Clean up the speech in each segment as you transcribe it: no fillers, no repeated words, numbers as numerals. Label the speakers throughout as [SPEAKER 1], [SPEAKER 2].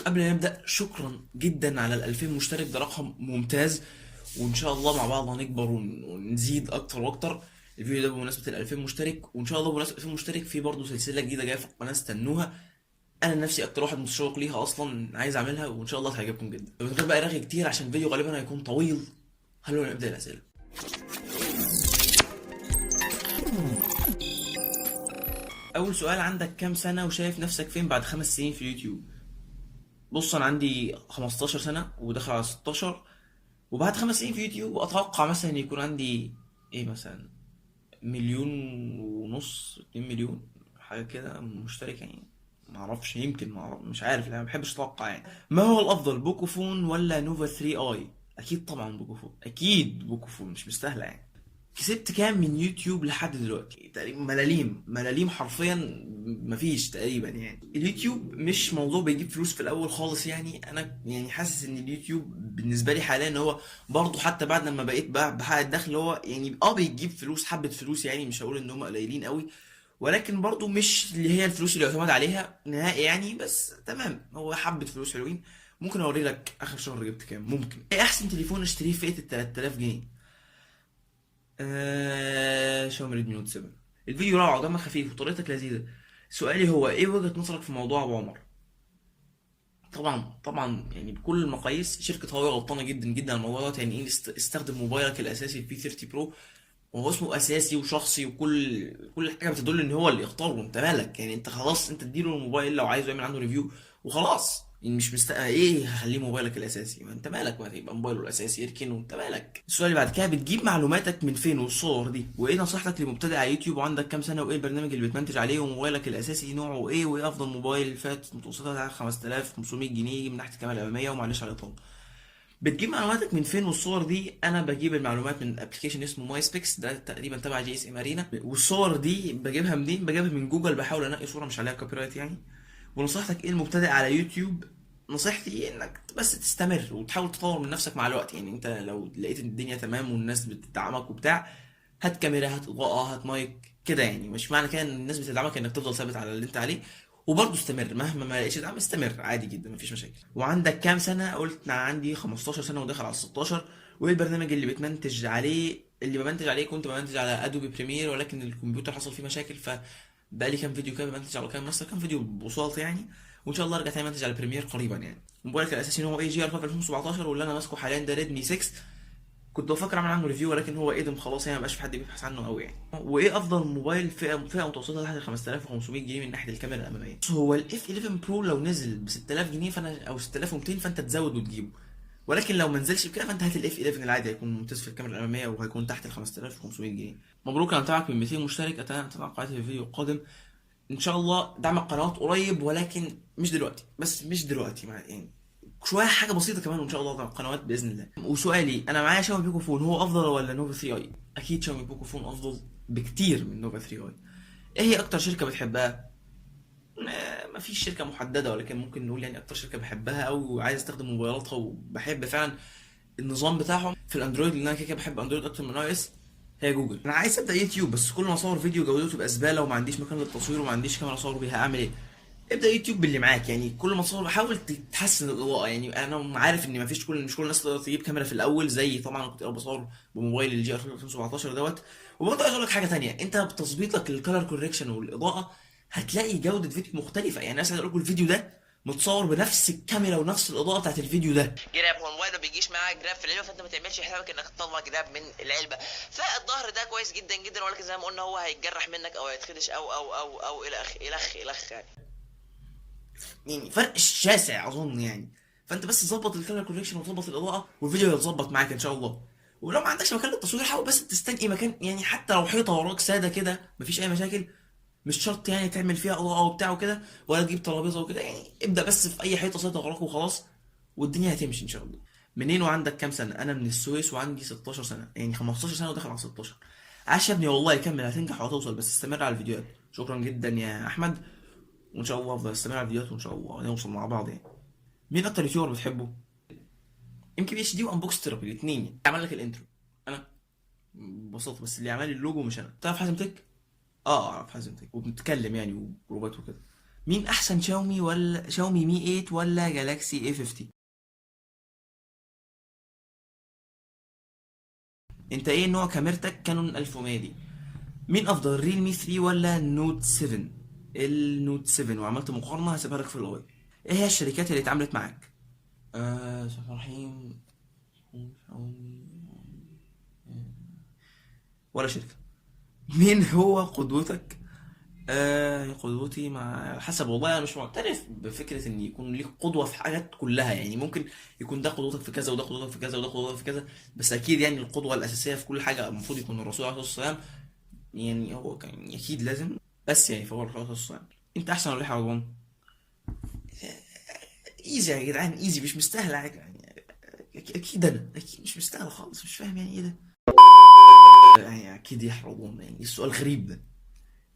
[SPEAKER 1] قبل ما نبدأ شكرا جدا على ال2000 مشترك، ده رقم ممتاز. وإن شاء الله مع بعض هنكبر ونزيد أكتر وأكتر. الفيديو ده بمناسبة ال2000 مشترك، وإن شاء الله بمناسبة 2000 مشترك في برضه سلسلة جديدة جاية في القناة، استنوها. أنا نفسي أكتر واحد متشوق ليها أصلا، عايز أعملها وإن شاء الله تعجبكم جدا. من غير بقى رغي كتير عشان الفيديو غالبا هيكون طويل، خلونا نبدأ الأسئلة. أول سؤال، عندك كام سنة وشايف نفسك فين بعد 5 سنين في اليوتيوب؟ بص، انا عندي 15 سنه وداخل على 16، وبعد 5 سنين في يوتيوب اتوقع مثلا يكون عندي ايه، مثلا 1.5 مليون 2 مليون حاجه كده مشترك يعني. ما اعرفش، يمكن ما أعرف، مش عارف، لا ما بحبش اتوقع يعني. ما هو الافضل، بوكوفون ولا نوفا 3 اي؟ اكيد طبعا بوكوفون، اكيد بوكوفون، مش مستاهله يعني. كسبت كام من يوتيوب لحد دلوقتي؟ تقريبا ملاليم ملاليم حرفيا، مفيش تقريبا يعني. اليوتيوب مش موضوع بيجيب فلوس في الاول خالص يعني. انا يعني حاسس ان اليوتيوب بالنسبه لي حاليا ان هو برضه حتى بعد لما بقيت بحقق الدخل، هو يعني بيجيب فلوس، حبه فلوس يعني، مش هقول ان هم قليلين قوي، ولكن برضه مش اللي هي الفلوس اللي يعتمد عليها نهائي يعني. بس تمام، هو حبه فلوس حلوين. ممكن اوري لك اخر شهر جبت كام. ممكن ايه احسن تليفون اشتريه في فئه ال 3000 جنيه؟ شاومي ريدمي نوت 7. الفيديو روعة ودمه خفيف وطريقتك لذيذة. سؤالي هو ايه وجهة نظرك في موضوع ابو عمر؟ طبعا طبعا يعني بكل المقاييس شركة هواوي غلطانة جدا جدا على الموضوع ده. يعني ايه استخدم موبايلك الاساسي البي 30 برو وهو اسمه اساسي وشخصي، وكل حاجه بتدل ان هو اللي يختاره، وانت مالك يعني؟ انت خلاص، انت اديله الموبايل لو عايزه يعمل عنده ريفيو وخلاص يعني. مش ايه هخليه موبايلك الاساسي؟ ما انت مالك، ما يبقى موبايله الاساسي يركنه، انت مالك. السؤال اللي بعد كده، بتجيب معلوماتك من فين والصور دي؟ وايه نصيحتك لمبتدئ على يوتيوب وعندك كام سنه؟ وايه البرنامج اللي بتمنتج عليه؟ وموبايلك الاساسي نوعه ايه؟ وايه افضل موبايل فات متوسطها 5500 جنيه من ناحيه الكاميرا الاماميه؟ ومعلش على الاطاله. بتجيب معلوماتك من فين والصور دي؟ انا بجيب المعلومات من ابلكيشن اسمه ماي سبيكس، ده تقريبا تبع جي اس ام ارينا. والصور دي بجيبها منين؟ بجيبها من جوجل، بحاول انقي صوره مش عليها كوبي رايت يعني. ونصيحتك ايه المبتدئ على يوتيوب؟ نصيحتي انك بس تستمر وتحاول تطور من نفسك مع الوقت يعني. انت لو لقيت ان الدنيا تمام والناس بتدعمك وبتاع، هات كاميرا، هات اضاءه، هات مايك كده يعني. مش معنى كده ان الناس بتدعمك انك تفضل ثابت على اللي انت عليه. وبرضه استمر مهما ما لقيتش دعم، استمر عادي جدا، مفيش مشاكل. وعندك كام سنه؟ قلت انا عندي 15 سنه وداخل على 16. وايه البرنامج اللي بتمنتج عليه؟ اللي بمنتج عليه كنت بمنتج على ادوبي بريمير، ولكن الكمبيوتر حصل فيه مشاكل، بقالي كام فيديو كده بمنتج على كام ماستر، كام فيديو بوصات يعني. وان شاء الله ارجع تاني منتج على بريمير قريبا يعني. موبايلك الاساسي هو اي جي ار 5 2017، واللي انا ماسكه حاليا ده ريدمي 6. كنت بفكر اعمل عنه ريفيو، ولكن هو ادم خلاص يعني، مبقاش في حد بيبحث عنه قوي يعني. وايه افضل موبايل فئه متوسطه تحت ال 5500 جنيه من ناحيه الكاميرا الاماميه؟ بص، هو الاف 11 برو لو نزل ب 6000 جنيه فانا، او 6200، فانت تزود وتجيبه. ولكن لو ما نزلش بكده فانت هات الاف 11 العادي، هيكون ممتاز في الكاميرا الاماميه وهيكون تحت ال 5500 جنيه. مبروك، انا متابعك من 200 مشترك، اتمنى ان تتابع في الفيديو القادم. ان شاء الله دعم القنوات قريب، ولكن مش دلوقتي، بس مش دلوقتي مع يعني شويه حاجه بسيطه كمان، وان شاء الله دعم القنوات باذن الله. وسؤالي، انا معايا شاومي بيكو فون، هو افضل ولا نوفا 3 اي؟ اكيد شاومي بيكو فون افضل بكتير من نوفا 3 اي. ايه هي اكتر شركه بتحبها؟ ما فيش شركه محدده، ولكن ممكن نقول يعني اكتر شركه بحبها او عايز استخدم موبايلاتها وبحب فعلا النظام بتاعهم في الاندرويد، لان انا كده كده بحب اندرويد اكتر من اي اس. هي جوجل. انا عايز ابدا يوتيوب، بس كل ما اصور فيديو جودته تبقى زباله، وما عنديش مكان للتصوير، وما عنديش كاميرا اصور بيها، اعمل ايه؟ ابدا يوتيوب باللي معاك يعني. كل ما تصور حاول تحسن الاضاءه يعني. انا عارف ان مش كل الناس تقدر تجيب كاميرا في الاول، زي طبعا كنت اول بصور بموبايل الجي ار 2017 دوت. وبرضه عايز اقول لك حاجه تانية، انت بتظبيطك للكالر كوريكشن والاضاءه هتلاقي جوده فيديو مختلفه يعني. مثلا اقول لكم الفيديو ده متصور بنفس الكاميرا ونفس الاضاءه بتاعت الفيديو ده.
[SPEAKER 2] جراب، هو الموبايل ما بيجيش معاه جراب في العلبه، فانت ما تعملش حسابك انك تطلع جراب من العلبه. فالظهر ده كويس جدا جدا، ولكن زي ما قلنا هو هيتجرح منك او هيتخدش او الخ يعني.
[SPEAKER 1] يعني فرق شاسع اظن يعني. فانت بس ظبط الكالر كوريكشن وظبط الاضاءه والفيديو هيتظبط معاك ان شاء الله. ولو ما عندكش مكان للتصوير، حاول بس تستنقي مكان يعني، حتى لو حيطه وراك ساده كده مفيش اي مشاكل. مش شرط يعني تعمل فيها اضاءه وبتاع وكده، ولا تجيب ترابيزه وكده يعني. ابدا بس في اي حيطه ساده وراك وخلاص، والدنيا هتمشي ان شاء الله. منين وعندك كام سنه؟ انا من السويس وعندي 16 سنه، يعني 15 سنه وداخل على 16. عاش يا ابني والله، كمل هتنجح وهتوصل، بس استمر على الفيديوهات. شكرا جدا يا احمد، وان شاء الله افضل استمر على الفيديوهات، وان شاء الله نوصل مع بعض يعني. مين اكتر يوتيوبر بتحبه؟ يمكن اتش دي وانبوكس ثيرابي، الاثنين يعني. عمل لك الانترو انا ببساطه، بس اللي عمل لي اللوجو مش انا. تعرف حازم تك؟ اه اعرف حازم تك، وبنتكلم يعني وجروبات وكده. مين احسن شاومي ولا شاومي مي 8 ولا جالاكسي اي 50؟ انت ايه نوع كاميرتك كانون 1100 دي؟ مين افضل ريلمي 3 ولا نوت 7؟ النوت 7. وعملت مقارنه هسيبها لك في الاول. ايه هي الشركات اللي اتعاملت معاك؟ بسم الله الرحمن الرحيم. ولا شركه. مين هو قدوتك؟ قدوتي مع حسب، والله انا مش معترف بفكره ان يكون ليك قدوه في حاجات كلها، يعني ممكن يكون ده قدوتك في كذا وده قدوتك في كذا وده قدوتك في كذا، بس اكيد يعني القدوه الاساسيه في كل حاجه المفروض يكون الرسول عليه الصلاه والسلام. يعني هو كان اكيد لازم، بس يعني فهو الرسول عليه الصلاه والسلام. انت احسن ولا يحيى رضوان؟ ايزي يا جدعان، ايزي، مش مستاهله حاجه يعني. اكيد انا اكيد مش مستاهله خالص، مش فاهم يعني ايه ده. يعني اكيد يحيى رضوان، يعني السؤال غريب ده.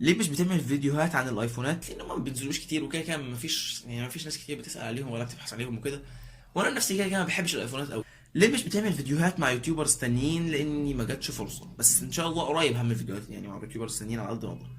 [SPEAKER 1] ليه مش بتعمل فيديوهات عن الايفونات؟ لان ما بينزلوش كتير، وكده كده مفيش يعني مفيش ناس كتير بتسال عليهم ولا بتبحث عليهم وكده. وانا نفسي كده كده ما بحبش الايفونات قوي. ليه مش بتعمل فيديوهات مع يوتيوبرز تانيين؟ لاني ما جاتش فرصه، بس ان شاء الله قريب هعمل فيديوهات يعني مع يوتيوبرز تانيين على قد ما اقدر.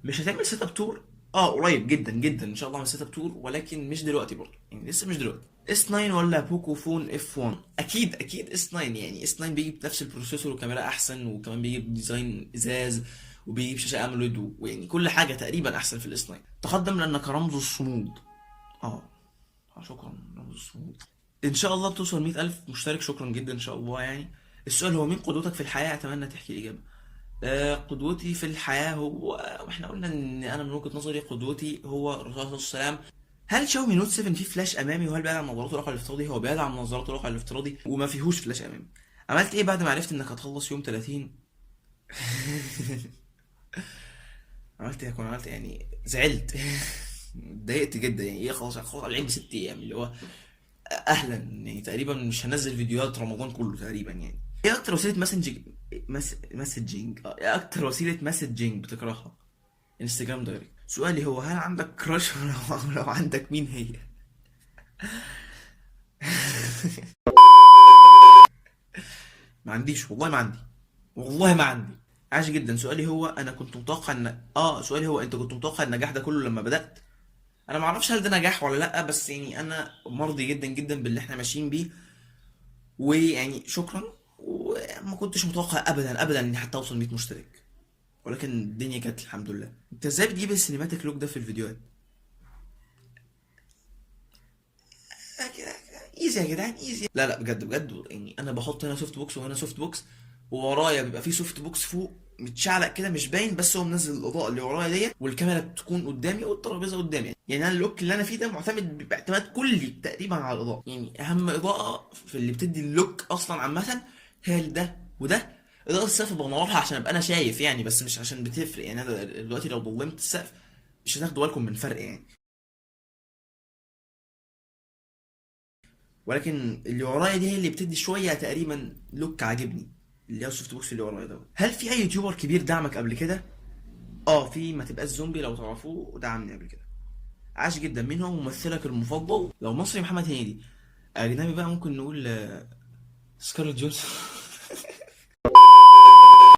[SPEAKER 1] مش هتعمل سيت اب تور؟ قريب جدا جدا ان شاء الله هعمل سيت اب تور، ولكن مش دلوقتي برضه، يعني لسه مش دلوقتي. اس 9 ولا بوكو فون اف 1؟ اكيد اكيد اس 9. يعني اس 9 بيجي بنفس البروسيسور وكاميرا احسن، وكمان بيجي بديزاين ازاز، وبيجي بشاشه اموليد، ويعني كل حاجه تقريبا احسن في الاس 9. تقدم لانك رمز الصمود. اه شكرا رمز الصمود. ان شاء الله بتوصل 100,000 مشترك، شكرا جدا ان شاء الله يعني. السؤال هو مين قدوتك في الحياه؟ اتمنى تحكي الاجابه. قدوتي في الحياه هو، واحنا قلنا ان انا من وجهه نظري قدوتي هو الرسول صلى الله عليه وسلم. هل شاومي نوت 7 فيه فلاش امامي؟ وهل بيدعم نظارات الواقع الافتراضي؟ هو بيدعم نظارات الواقع الافتراضي وما فيهوش فلاش امامي. عملت ايه بعد ما عرفت انك هتخلص يوم 30؟ عملت ايه؟ كنت عملت يعني زعلت. اتضايقت جدا، يعني ايه، خلاص خلاص العيد ب6 ايام، اللي هو اهلا يعني تقريبا مش هنزل فيديوهات رمضان كله تقريبا يعني. ايه اكتر وسيله مسجنج ايه اكتر وسيله مسجنج بتكرهها؟ انستجرام دايركت. سؤالي هو هل عندك كراش؟ لو عندك مين هي؟ ما عنديش، والله ما عندي، والله ما عندي. عاش جدا. سؤالي هو انا كنت متوقع ان سؤالي هو انت كنت متوقع النجاح ده كله لما بدأت؟ انا ما اعرفش هل ده نجاح ولا لا، بس يعني انا مرضي جدا جدا باللي احنا ماشيين بيه، ويعني شكرا. وما كنتش متوقع ابدا ابدا اني حتى اوصل 100 مشترك، ولكن الدنيا جت الحمد لله. انت ازاي بتجيب السينماتيك لوك ده في الفيديوهات؟ ايزي يا جدعان، ايزي. لا لا بجد بجد، يعني انا بحط هنا سوفت بوكس وهنا سوفت بوكس، وورايا بيبقى في سوفت بوكس فوق متشعلق كده مش باين، بس هو منزل الاضاءه اللي ورايا ديت، والكاميرا بتكون قدامي والترابيزه قدامي. يعني انا اللوك اللي انا فيه ده معتمد باعتماد كلي تقريبا على الاضاءه. يعني اهم اضاءه في اللي بتدي اللوك اصلا عامه هي ده وده. اضاءه السقف بنورها عشان ابقى انا شايف يعني، بس مش عشان بتفرق. يعني انا دلوقتي لو ضلمت السقف مش هتاخدوا بالكم من فرق يعني. ولكن اللي ورايا دي هي اللي بتدي شويه تقريبا لوك عاجبني، اللي هو السوفت بوكس اللي ورايا ده. هل في اي يوتيوبر كبير دعمك قبل كده؟ في ما تبقاش زومبي، لو تعرفوه دعمني قبل كده. عاش جدا. مين هو ممثلك المفضل؟ لو مصري محمد هنيدي، اجنبي بقى ممكن نقول سكارلت جونسون.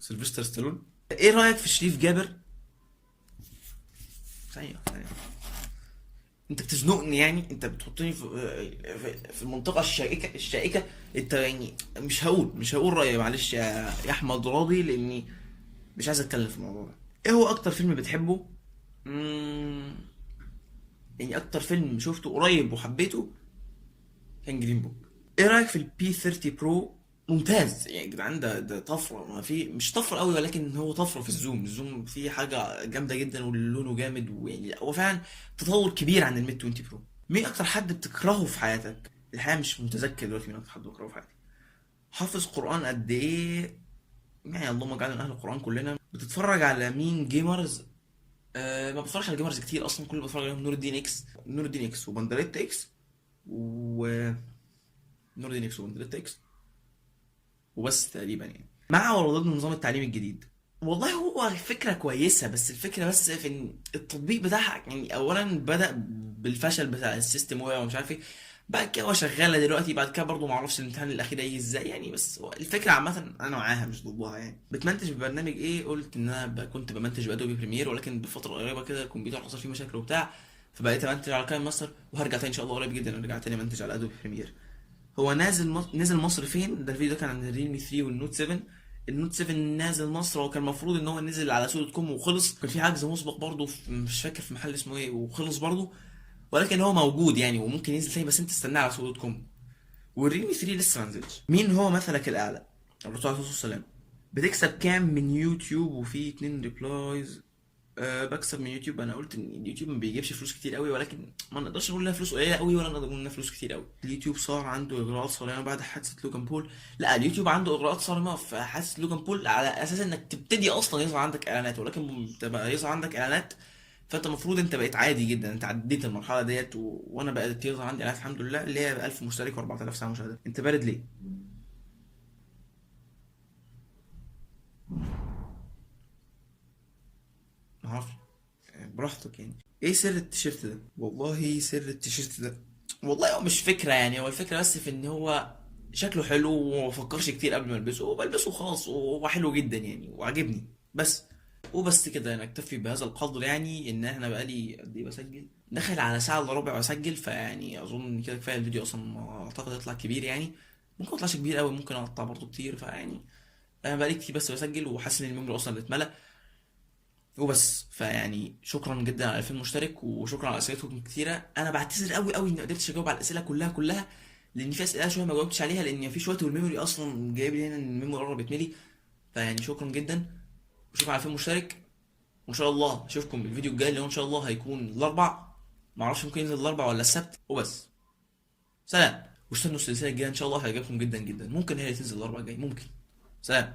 [SPEAKER 1] سيلفستر ستالون. ايه رايك في شريف جابر؟ ثانيه، انت بتزنقني يعني، انت بتحطني في المنطقه الشائكه. انت يعني مش هقول رايي، معلش يا احمد راضي، لاني مش عايز اتكلم في الموضوع ده. ايه هو اكتر فيلم بتحبه؟ مم... يعني اكتر فيلم شفته قريب وحبيته كان جرين بوك. ايه رايك في البي 30 برو؟ ممتاز يعني يا جدعان، ده طفره، ما في مش طفره قوي، ولكن هو طفره في الزوم فيه حاجه جامده جدا، ولونه جامد، ويعني هو فعلا تطور كبير عن الميد 20 برو. مين اكتر حد بتكرهه في حياتك؟ الحقيقه مش متذكر دلوقتي مين اكتر حد بكرهه في حياتي. حافظ قران قد ايه؟ يعني اللهم اجعلنا من اهل القران كلنا. بتتفرج على مين جيمرز؟ ما بتفرجش على جيمرز كتير اصلا، كل اللي بتفرج عليهم نور الدين اكس وبندريت اكس و نور الدين اكس وبندريت اكس وبس تقريبا يعني. مع ولا ضد نظام التعليم الجديد؟ والله هو فكرة كويسة، بس الفكرة بس في ان التطبيق بتاعها يعني اولا بدأ بالفشل بتاع السيستم ومش عارف ايه. بعد كده هو شغالة دلوقتي، بعد كده برضه معرفش الامتحان الاخير هيجي ازاي يعني، بس هو الفكرة عامة انا معاها مش ضدها يعني. بتمنتج ببرنامج ايه؟ قلت ان انا كنت بمنتج بادوبي بريمير، ولكن بفترة قريبة كده الكمبيوتر حصل فيه مشاكل وبتاع، فبقيت امنتج على كاين ماستر، وهرجع تاني ان شاء الله قريب جدا ارجع تاني امنتج على ادوبي بريمير. هو نازل مصر فين؟ ده الفيديو ده كان عن الريلمي 3 والنوت 7. النوت 7 نازل مصر، هو كان المفروض ان هو نزل على سوق دوت كوم وخلص، كان في حجز مسبق برضه مش فاكر في محل اسمه ايه وخلص برضه، ولكن هو موجود يعني وممكن ينزل تاني، بس انت استناه على سوق دوت كوم. والريلمي 3 لسه ما نزلش. مين هو مثلك الاعلى؟ الرسول عليه الصلاه والسلام. بتكسب كام من يوتيوب؟ وفي 2 ريبلايز. بكسب من يوتيوب. انا قلت ان اليوتيوب ما بيجيبش فلوس كتير قوي، ولكن ما نقدرش نقول انها فلوس قليله قوي ولا نقدر نقول انها فلوس كتير قوي. اليوتيوب صار عنده اغراءات صارمه بعد حادثه لوجان بول. لا، اليوتيوب عنده اغراءات صارمه في حادثه لوجان بول على اساس انك تبتدي اصلا يظهر عندك اعلانات، ولكن تبقى يظهر عندك اعلانات فانت المفروض انت بقيت عادي جدا، انت عديت المرحله ديت وانا بقيت يظهر عندي اعلانات الحمد لله اللي هي 1000 مشترك و4000 ساعه مشاهده. انت بارد ليه؟ ما اعرفش، براحتك يعني. ايه سر التيشيرت ده؟ والله سر التيشيرت ده، والله هو مش فكرة يعني، هو الفكرة بس في ان هو شكله حلو ومفكرش كتير قبل ما البسه، وبلبسه خلاص وهو حلو جدا يعني وعجبني بس. وبس كده نكتفي بهذا القدر، يعني ان احنا بقالي قد ايه بسجل، داخل على ساعة الا ربع بسجل، فيعني اظن ان كده كفاية. الفيديو اصلا ما اعتقد يطلع كبير يعني، ممكن ما يطلعش كبير قوي، ممكن اقطع برضه كتير، فيعني انا بقالي كتير بس بسجل وحاسس ان الميموري اصلا اتملى وبس. فيعني شكرا جدا على 2000 مشترك، وشكرا على اسئلتكم كتيره. انا بعتذر قوي قوي اني ما قدرتش اجاوب على الاسئله كلها، لان في اسئله شويه ما جاوبتش عليها لان مفيش وقت، والميموري اصلا جايب لي هنا ان الميموري قرب يتملي. فيعني شكرا جدا، وشكرا على 2000 مشترك، وان شاء الله اشوفكم الفيديو الجاي اللي هو ان شاء الله هيكون الاربع، ما اعرفش ممكن ينزل الاربع ولا السبت وبس. سلام، واستنوا السلسله الجايه ان شاء الله هيعجبكم جدا جدا، ممكن هي اللي تنزل الاربع الجاي، ممكن. سلام.